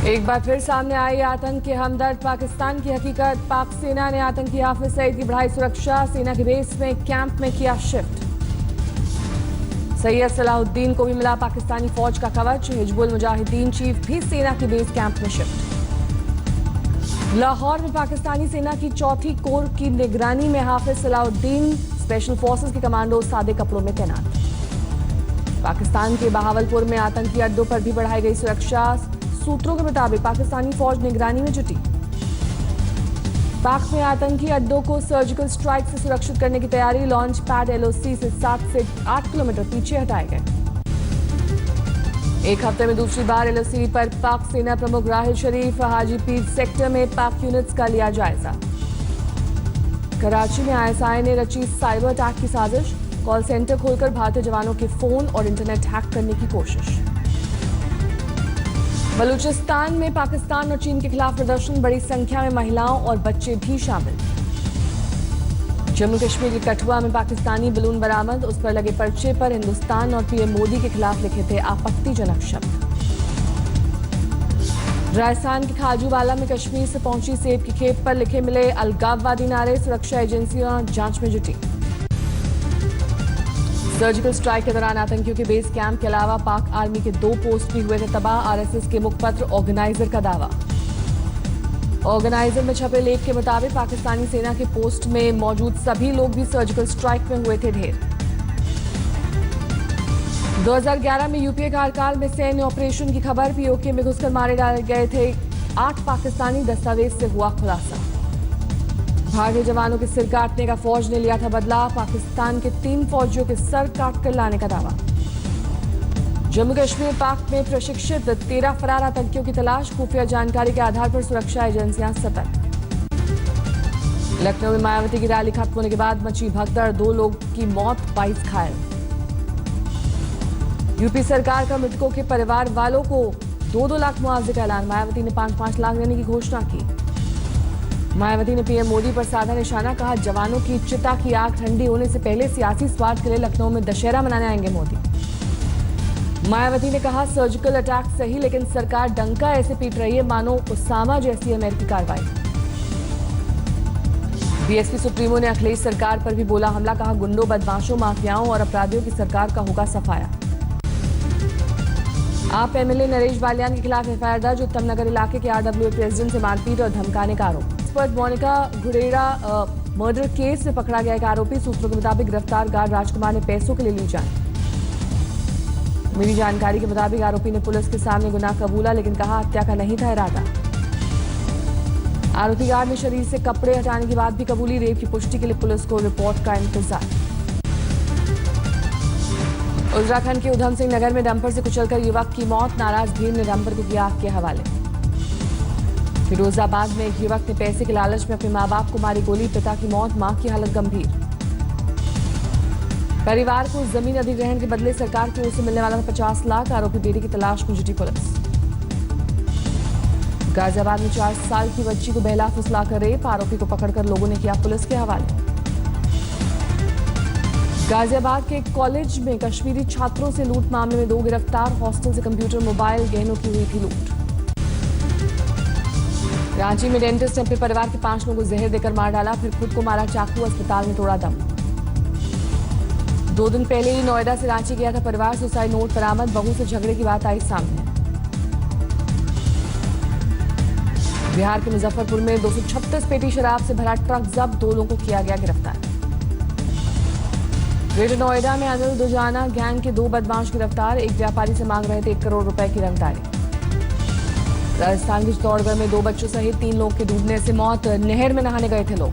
एक बार फिर सामने आई आतंक के हमदर्द पाकिस्तान की हकीकत। पाक सेना ने आतंकी हाफिज सईद की बढ़ाई सुरक्षा, सेना के बेस में कैंप में किया शिफ्ट। सैयद सलाहुद्दीन को भी मिला पाकिस्तानी फौज का कवच, हिजबुल मुजाहिदीन चीफ भी सेना के बेस कैंप में शिफ्ट। लाहौर में पाकिस्तानी सेना की चौथी कोर की निगरानी में हाफिज सलाहुद्दीन स्पेशल फोर्सेस के कमांडो सादे कपड़ों में तैनात। पाकिस्तान के बहावलपुर में आतंकी अड्डों पर भी बढ़ाई गई सुरक्षा, सूत्रों के मुताबिक पाकिस्तानी फौज निगरानी में जुटी। पाक में आतंकी अड्डों को सर्जिकल स्ट्राइक से सुरक्षित करने की तैयारी, लॉन्च पैड एलओसी से 7 से 8 किलोमीटर पीछे हटाए गए। एक हफ्ते में दूसरी बार एलओसी पर पाक सेना प्रमुख राहिल शरीफ हाजीपीर सेक्टर में पाक यूनिट्स का लिया जायजा। कराची में आईएसआई ने रची साइबर अटैक की साजिश, कॉल सेंटर खोलकर भारतीय जवानों के फोन और इंटरनेट हैक करने की कोशिश। बलूचिस्तान में पाकिस्तान और चीन के खिलाफ प्रदर्शन, बड़ी संख्या में महिलाओं और बच्चे भी शामिल। जम्मू कश्मीर के कठुआ में पाकिस्तानी बलून बरामद, उस पर लगे पर्चे पर हिंदुस्तान और पीएम मोदी के खिलाफ लिखे थे आपत्तिजनक शब्द। राजस्थान के खाजूवाला में कश्मीर से पहुंची सेब की खेप पर लिखे मिले अलगाववादी नारे, सुरक्षा एजेंसियां जांच में जुटी। सर्जिकल स्ट्राइक के दौरान आतंकियों के बेस कैंप के अलावा पाक आर्मी के 2 पोस्ट भी हुए थे तबाह, आरएसएस के मुखपत्र ऑर्गेनाइजर का दावा। ऑर्गेनाइजर में छपे लेख के मुताबिक पाकिस्तानी सेना के पोस्ट में मौजूद सभी लोग भी सर्जिकल स्ट्राइक में हुए थे ढेर। 2011 में यूपीए कार्यकाल में सैन्य ऑपरेशन की खबर, पीओके में घुसकर मारे डाले गए थे 8 पाकिस्तानी, दस्तावेज से हुआ खुलासा। भारतीय जवानों के सिर काटने का फौज ने लिया था बदला, पाकिस्तान के 3 फौजियों के सर काट कर लाने का दावा। जम्मू कश्मीर पाक में प्रशिक्षित 13 फरार आतंकियों की तलाश, खुफिया जानकारी के आधार पर सुरक्षा एजेंसियां सतर्क। लखनऊ में मायावती की रैली खत्म होने के बाद मची भगदड़, 2 लोग की मौत, 22 घायल। यूपी सरकार का मृतकों के परिवार वालों को 2-2 लाख मुआवजे का ऐलान, मायावती ने 5-5 लाख देने की घोषणा की। मायावती ने पीएम मोदी पर साधा निशाना, कहा जवानों की चिता की आग ठंडी होने से पहले सियासी स्वार्थ के लिए लखनऊ में दशहरा मनाने आएंगे मोदी। मायावती ने कहा सर्जिकल अटैक सही, लेकिन सरकार डंका ऐसे पीट रही है मानो उसामा जैसी अमेरिकी कार्रवाई। बीएसपी सुप्रीमो ने अखिलेश सरकार पर भी बोला हमला, कहा गुंडों, बदमाशों, माफियाओं और अपराधियों की सरकार का होगा सफाया। आप एमएलए नरेश बालियान के खिलाफ एफआईआर दर्ज, उत्तम नगर इलाके के आरडब्ल्यूए प्रेसिडेंट से मारपीट और धमकाने का आरोप। मोनिका गुडेरा मर्डर केस में पकड़ा गया एक आरोपी, सूत्रों के मुताबिक गिरफ्तार गार्ड राजकुमार ने पैसों के लिए ली जान। मिली जानकारी के मुताबिक आरोपी ने पुलिस के सामने गुनाह कबूला, लेकिन कहा हत्या का नहीं था इरादा। आरोपी गार्ड ने शरीर से कपड़े हटाने की बात भी कबूली, रेप की पुष्टि के लिए पुलिस को रिपोर्ट का इंतजार। उत्तराखंड के उधम सिंह नगर में डंपर से कुचलकर युवक की मौत, नाराज भीड़ ने डंपर को किया आग के हवाले। फिरोजाबाद में एक युवक ने पैसे के लालच में अपने मां बाप को मारी गोली, पिता की मौत, मां की हालत गंभीर। परिवार को जमीन अधिग्रहण के बदले सरकार की ओर से मिलने वाला था 50 लाख, आरोपी बेटे की तलाश में जुटी पुलिस। गाजियाबाद में 4 साल की बच्ची को बहला फुसलाकर रेप, आरोपी को पकड़कर लोगों ने किया पुलिस के हवाले। गाजियाबाद के एक कॉलेज में कश्मीरी छात्रों से लूट मामले में 2 गिरफ्तार, हॉस्टल से कंप्यूटर, मोबाइल, गहनों की हुई थी लूट। रांची में डेंटिस्ट ने अपने परिवार के 5 लोगों को जहर देकर मार डाला, फिर खुद को मारा चाकू, अस्पताल में तोड़ा दम। 2 दिन पहले ही नोएडा से रांची गया था परिवार, सुसाइड नोट बरामद, बहू से झगड़े की बात आई सामने। बिहार के मुजफ्फरपुर में 236 पेटी शराब से भरा ट्रक जब्त, 2 लोगों को किया गया गिरफ्तार। ग्रेटर नोएडा में अनिल दुजाना गैंग के 2 बदमाश गिरफ्तार, एक व्यापारी से मांग रहे थे 1 करोड़ रुपए की रंगदारी। राजस्थान के चित्तौड़गढ़ में 2 बच्चों सहित 3 लोग के डूबने से मौत, नहर में नहाने गए थे लोग।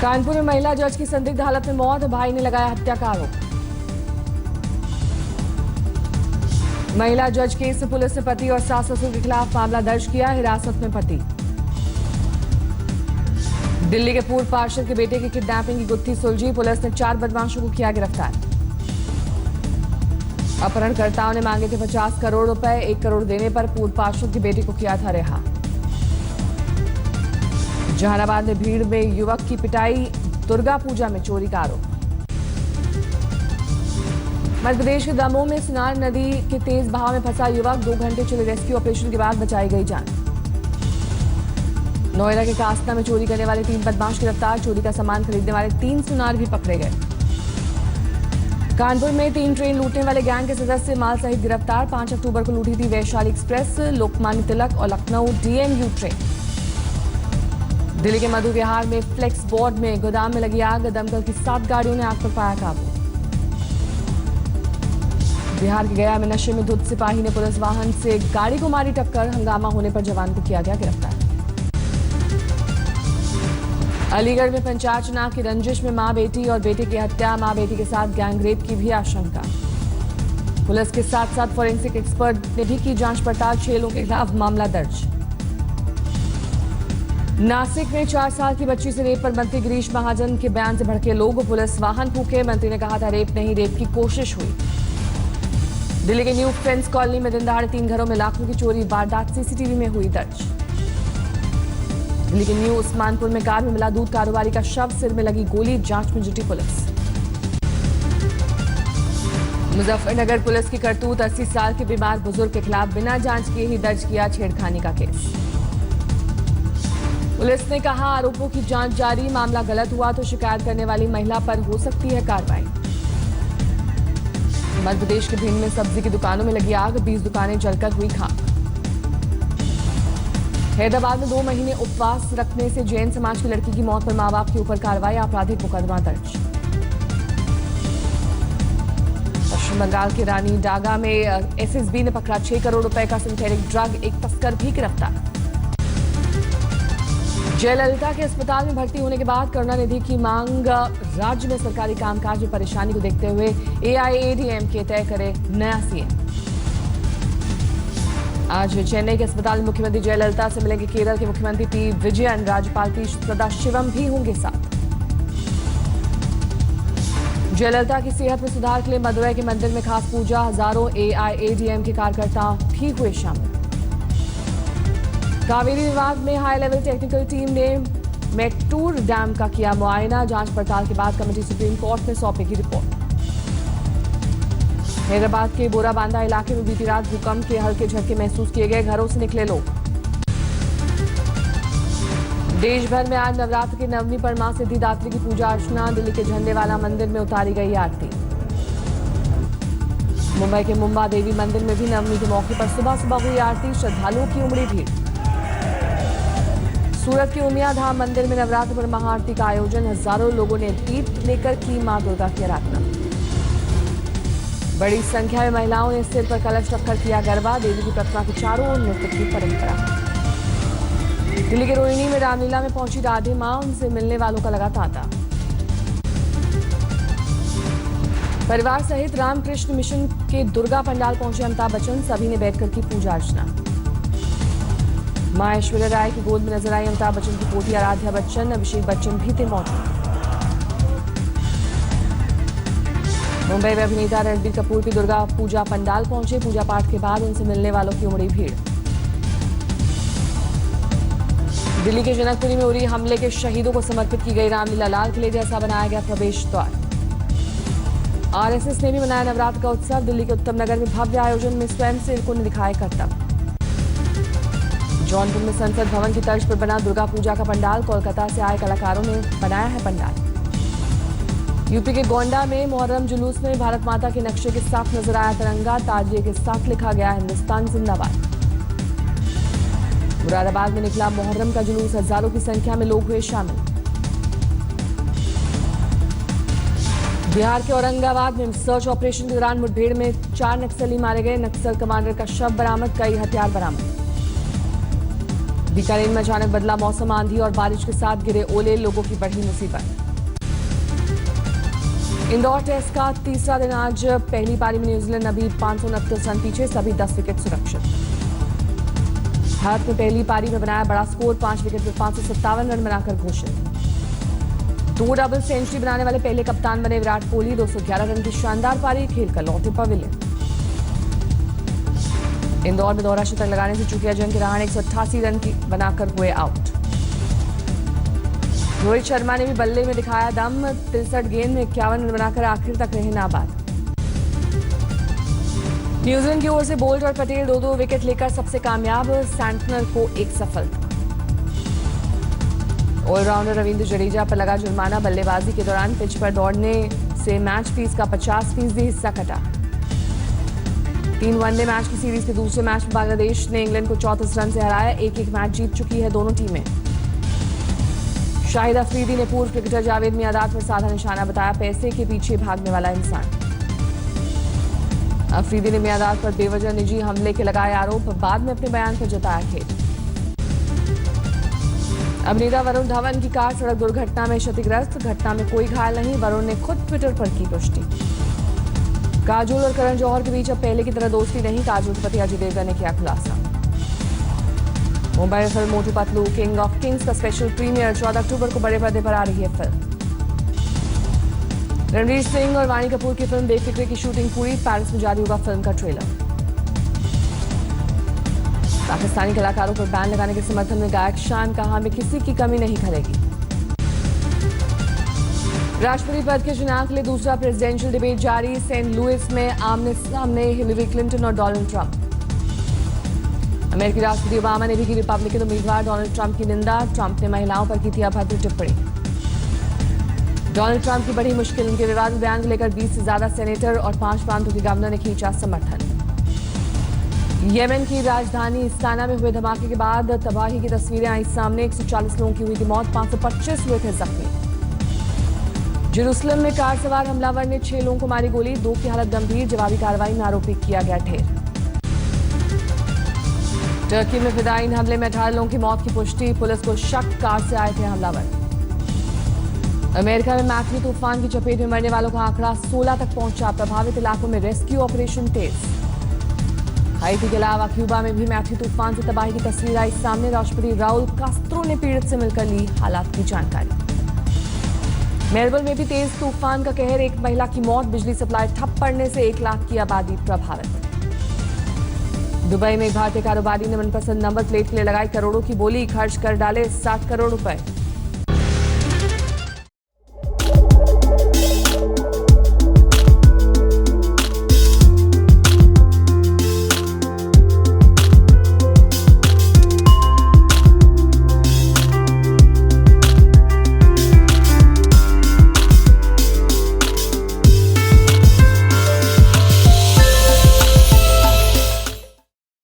कानपुर में महिला जज की संदिग्ध हालत में मौत, भाई ने लगाया हत्या का आरोप। महिला जज केस में पुलिस ने पति और सास ससुर के खिलाफ मामला दर्ज किया, हिरासत में पति। दिल्ली के पूर्व पार्षद के बेटे की किडनैपिंग की गुत्थी सुलझी, पुलिस ने 4 बदमाशों को किया गिरफ्तार। अपहरणकर्ताओं ने मांगे थे 50 करोड़ रुपए, 1 करोड़ देने पर पूर्व पार्षद की बेटी को किया था रिहा। जहानाबाद में भीड़ में युवक की पिटाई, दुर्गा पूजा में चोरी का आरोप। मध्य प्रदेश के दमोह में सुनार नदी के तेज बहाव में फंसा युवक, 2 घंटे चले रेस्क्यू ऑपरेशन के बाद बचाई गई जान। नोएडा के कास्ता में चोरी करने वाले 3 बदमाश गिरफ्तार, चोरी का सामान खरीदने वाले 3 सुनार भी पकड़े गए। कानपुर में 3 ट्रेन लूटने वाले गैंग के सदस्य माल सहित गिरफ्तार, 5 अक्टूबर को लूटी थी वैशाली एक्सप्रेस, लोकमान्य तिलक और लखनऊ डीएमयू ट्रेन। दिल्ली के मधु विहार में फ्लेक्स बोर्ड में गोदाम में लगी आग, दमकल की 7 गाड़ियों ने आग पर पाया काबू। बिहार के गया में नशे में धुत सिपाही ने पुलिस वाहन से गाड़ी को मारी टक्कर, हंगामा होने पर जवान को किया गया गिरफ्तार। अलीगढ़ में पंचायत चुनाव की रंजिश में मां बेटी और बेटे की हत्या, मां बेटी के साथ गैंगरेप की भी आशंका। पुलिस के साथ साथ फोरेंसिक एक्सपर्ट ने भी की जांच पड़ताल, 6 लोगों के खिलाफ मामला दर्ज। नासिक में 4 साल की बच्ची से रेप पर मंत्री गिरीश महाजन के बयान से भड़के लोग, पुलिस वाहन फूके, मंत्री ने कहा था रेप नहीं, रेप की कोशिश हुई। दिल्ली के न्यू फ्रेंड्स कॉलोनी में दिन दहाड़े 3 घरों में लाखों की चोरी, वारदात सीसीटीवी में हुई दर्ज। दिल्ली के न्यू उस्मानपुर में कार में मिला दूध कारोबारी का शव, सिर में लगी गोली, जांच में जुटी पुलिस। मुजफ्फरनगर पुलिस की करतूत, 80 साल के बीमार बुजुर्ग के खिलाफ बिना जांच किए ही दर्ज किया छेड़खानी का केस। पुलिस ने कहा आरोपों की जांच जारी, मामला गलत हुआ तो शिकायत करने वाली महिला पर हो सकती है कार्रवाई। मध्य प्रदेश के भिंड में सब्जी की दुकानों में लगी आग, 20 दुकानें जलकर हुई खाक। हैदराबाद में 2 महीने उपवास रखने से जैन समाज की लड़की की मौत पर मां बाप के ऊपर कार्रवाई, आपराधिक मुकदमा दर्ज। पश्चिम बंगाल के रानी डागा में एसएसबी ने पकड़ा 6 करोड़ रुपए का सिंथेटिक ड्रग, एक तस्कर भी गिरफ्तार। जयललिता के अस्पताल में भर्ती होने के बाद करुणानिधि की मांग, राज्य में सरकारी कामकाज में परेशानी को देखते हुए एआईएडीएमके तय करे नया सीएम। आज चेन्नई के अस्पताल में मुख्यमंत्री जयललिता से मिलेंगे केरल के मुख्यमंत्री पी विजयन, राज्यपाल पी सदाशिवम भी होंगे साथ। जयललिता की सेहत में सुधार के लिए मदुरई के मंदिर में खास पूजा, हजारों एआईएडीएमके कार्यकर्ता भी हुए शामिल। कावेरी विवाद में हाई लेवल टेक्निकल टीम ने मेट्टूर डैम का किया मुआयना, जांच पड़ताल के बाद कमेटी सुप्रीम कोर्ट में सौंपेगी रिपोर्ट। हैदराबाद के बोराबांदा इलाके में बीती रात भूकंप के हल्के झटके महसूस किए गए, घरों से निकले लोग। देश भर में आज नवरात्र की 9वीं पर मां सिद्धिदात्री की पूजा अर्चना, दिल्ली के झंडेवाला मंदिर में उतारी गई आरती। मुंबई के मुंबा देवी मंदिर में भी 9वीं के मौके पर सुबह सुबह हुई आरती, श्रद्धालुओं की उमड़ी भीड़। सूरत के उमिया धाम मंदिर में नवरात्र पर महाआरती का आयोजन, हजारों लोगों ने दीप लेकर की मां दुर्गा की आराधना। बड़ी संख्या में महिलाओं ने सिर पर कलश रखकर किया गरबा, देवी की प्रतिमा के चारों ओर नृत्य की परंपरा। दिल्ली के रोहिणी में रामलीला में पहुंची राधे मां, उनसे मिलने वालों का लगा तांता। परिवार सहित रामकृष्ण मिशन के दुर्गा पंडाल पहुंचे अमिताभ बच्चन, सभी ने बैठकर की पूजा अर्चना। मां ऐश्वर्या राय की गोद में नजर आई अमिताभ बच्चन की पोती आराध्या बच्चन, अभिषेक बच्चन भी थे मौजूद। मुंबई में अभिनेता रणबीर कपूर की दुर्गा पूजा पंडाल पहुंचे, पूजा पाठ के बाद उनसे मिलने वालों की उमड़ी भीड़। दिल्ली के जनकपुरी में उरी हमले के शहीदों को समर्पित की गई रामलीला, लाल किले जैसा बनाया गया प्रवेश द्वार। आरएसएस ने भी मनाया नवरात्र का उत्सव, दिल्ली के उत्तम नगर में भव्य आयोजन में स्वयंसेवकों ने दिखाए करतब। जौनपुर में संसद भवन की तर्ज पर बना दुर्गा पूजा का पंडाल, कोलकाता से आए कलाकारों ने बनाया है पंडाल। यूपी के गोंडा में मुहर्रम जुलूस में भारत माता के नक्शे के साथ नजर आया तिरंगा, ताजिए के साथ लिखा गया हिंदुस्तान जिंदाबाद। मुरादाबाद में निकला मुहर्रम का जुलूस, हजारों की संख्या में लोग हुए शामिल। बिहार के औरंगाबाद में सर्च ऑपरेशन के दौरान मुठभेड़ में 4 नक्सली मारे गए, नक्सल कमांडर का शव बरामद, कई हथियार बरामद। बीकानेर में अचानक बदला मौसम, आंधी और बारिश के साथ गिरे ओले, लोगों की बढ़ी मुसीबत। इंदौर टेस्ट का तीसरा दिन आज, पहली पारी में न्यूजीलैंड अभी 569 रन पीछे, सभी 10 विकेट सुरक्षित। भारत ने पहली पारी में बनाया बड़ा स्कोर, 5 विकेट पर 557 रन बनाकर घोषित। 2 डबल सेंचुरी बनाने वाले पहले कप्तान बने विराट कोहली, 211 रन की शानदार पारी खेलकर लौटे पवेलियन। इंदौर में दोहरा शतक लगाने से चूके अजिंक्य रहाणे 188 रन की बनाकर हुए आउट। रोहित शर्मा ने भी बल्ले में दिखाया दम, 63 गेंद में 51 रन बनाकर आखिर तक रहे नाबाद। न्यूजीलैंड की ओर से बोल्ट और पटेल 2-2 विकेट लेकर सबसे कामयाब, सैंटनर को एक सफलता। ऑलराउंडर रविंद्र जडेजा पर लगा जुर्माना, बल्लेबाजी के दौरान पिच पर दौड़ने से मैच फीस का 50% हिस्सा कटा। 3 वनडे मैच की सीरीज के दूसरे मैच में बांग्लादेश ने इंग्लैंड को 34 रन से हराया। 1-1 मैच जीत चुकी है दोनों टीमें। शाहिद अफरीदी ने पूर्व क्रिकेटर जावेद मियांदाद पर साधा निशाना बताया, पैसे के पीछे भागने वाला इंसान। अफरीदी ने मियांदाद पर बेवजह निजी हमले के लगाए आरोप, बाद में अपने बयान पर जताया खेद। अभिनेता वरुण धवन की कार सड़क दुर्घटना में क्षतिग्रस्त, घटना में कोई घायल नहीं, वरुण ने खुद ट्विटर पर की पुष्टि। काजोल और करण जौहर के बीच अब पहले की तरह दोस्ती नहीं, काजोल के पति अजय देवगन ने किया खुलासा। मुंबई में film Motu Patlu king of Kings का स्पेशल प्रीमियर 14 अक्टूबर को बड़े पर्दे पर आ रही है फिल्म। रणवीर सिंह और वाणी कपूर की फिल्म बेफिक्रे की शूटिंग पूरी, पेरिस में जारी होगा फिल्म का ट्रेलर। पाकिस्तानी कलाकारों पर बैन लगाने के समर्थन में गायक शान कहा, में किसी की कमी नहीं खलेगी। राष्ट्रपति पद के चुनाव के लिए दूसरा प्रेसिडेंशियल डिबेट जारी, सेंट लुइस में आमने सामने हिलेरी क्लिंटन और डोनाल्ड ट्रंप। अमेरिकी राष्ट्रपति ओबामा ने भी की रिपब्लिकन उम्मीदवार डोनाल्ड ट्रंप की निंदा, ट्रंप ने महिलाओं पर की थी अभद्र टिप्पणी। डोनाल्ड ट्रंप की बड़ी मुश्किल, उनके विवादित बयान को लेकर 20 से ज्यादा सेनेटर और 5 प्रांतों के गवर्नर ने खींचा समर्थन। येमेन की राजधानी सना में हुए धमाके के बाद तबाही की तस्वीरें आई सामने, 140 लोगों की हुई थी मौत, 525 हुए थे जख्मी। जेरूसलम में कार सवार हमलावर ने 6 लोगों को मारी गोली, 2 की हालत गंभीर, जवाबी कार्रवाई में आरोपी किया गया ढेर। टर्की में फिदायीन हमले में 18 लोगों की मौत की पुष्टि, पुलिस को शक कार से आए थे हमलावर। अमेरिका में मैथ्यू तूफान की चपेट में मरने वालों का आंकड़ा 16 तक पहुंचा, प्रभावित इलाकों में रेस्क्यू ऑपरेशन तेज। हाइती के अलावा क्यूबा में भी मैथ्यू तूफान से तबाही की तस्वीर आई सामने, राष्ट्रपति राउल कास्त्रो ने पीड़ित से मिलकर ली हालात की जानकारी। मेलबर्न में भी तेज तूफान का कहर, एक महिला की मौत, बिजली सप्लाई ठप पड़ने से 1 लाख की आबादी प्रभावित। दुबई में एक भारतीय कारोबारी ने मनपसंद नंबर प्लेट के लिए लगाई करोड़ों की बोली, खर्च कर डाले 60 करोड़ रुपए।